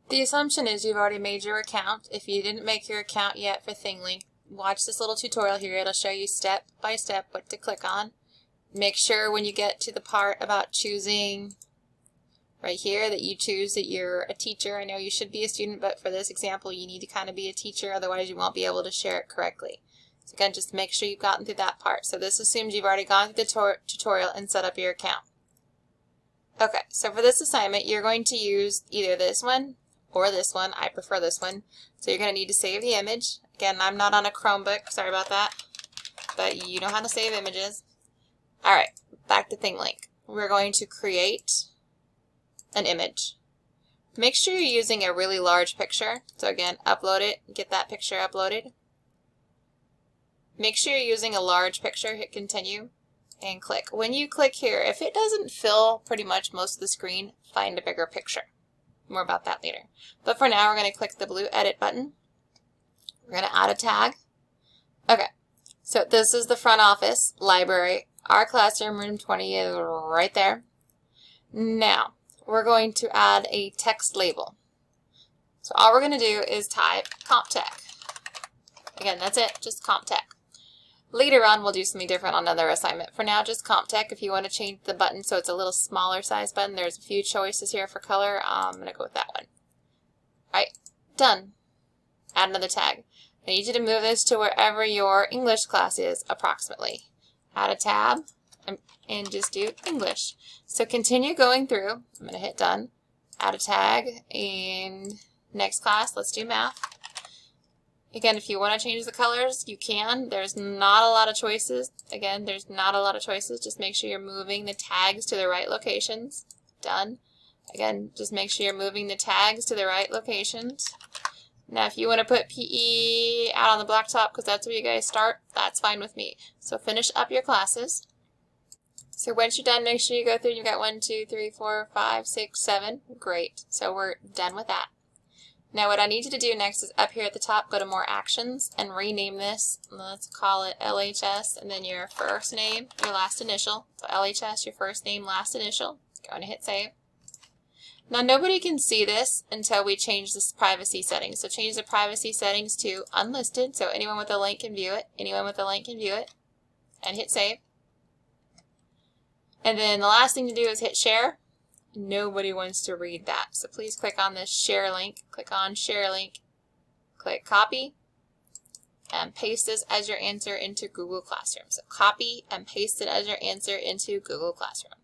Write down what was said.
The assumption is you've already made your account. If you didn't make your account yet for Thinglink, watch this little tutorial here. It'll show you step by step what to click on. Make sure when you get to the part about choosing right here that you choose that you're a teacher. I know you should be a student, but for this example you need to kind of be a teacher, otherwise you won't be able to share it correctly. So again, just make sure you've gotten through that part. So this assumes you've already gone through the tutorial and set up your account. Okay, so for this assignment you're going to use either this one or this one. I prefer this one. So you're going to need to save the image. Again, I'm not on a Chromebook, sorry about that, but you know how to save images. Alright, back to Thinglink. We're going to create an image. Make sure you're using a really large picture. So again, upload it, get that picture uploaded. Make sure you're using a large picture, hit continue, and click. When you click here, if it doesn't fill pretty much most of the screen, find a bigger picture. More about that later. But for now, we're going to click the blue edit button. We're going to add a tag. Okay, so this is the front office, library. Our classroom, room 20 is right there. Now, we're going to add a text label. So all we're going to do is type CompTech. Again, that's it, just CompTech. Later on, we'll do something different on another assignment. For now, just CompTech. If you want to change the button so it's a little smaller size button, there's a few choices here for color. I'm going to go with that one. All right, done. Add another tag. I need you to move this to wherever your English class is, approximately. Add a tab and just do English. So continue going through. I'm going to hit done. Add a tag, and next class, let's do math. Again, if you want to change the colors, you can. There's not a lot of choices. Again, there's not a lot of choices. Just make sure you're moving the tags to the right locations. Done. Again, just make sure you're moving the tags to the right locations. Now, if you want to put PE out on the blacktop because that's where you guys start, that's fine with me. So finish up your classes. So once you're done, make sure you go through and you've got 1, 2, 3, 4, 5, 6, 7. Great. So we're done with that. Now what I need you to do next is up here at the top, go to More Actions and rename this. Let's call it LHS, and then your first name, your last initial. So LHS, your first name, last initial. Go and hit save. Now nobody can see this until we change this privacy settings. So change the privacy settings to unlisted, so anyone with a link can view it. Anyone with a link can view it. And hit save. And then the last thing to do is hit share. Nobody wants to read that. So please click on this share link. Click on share link. Click copy. And paste this as your answer into Google Classroom. So copy and paste it as your answer into Google Classroom.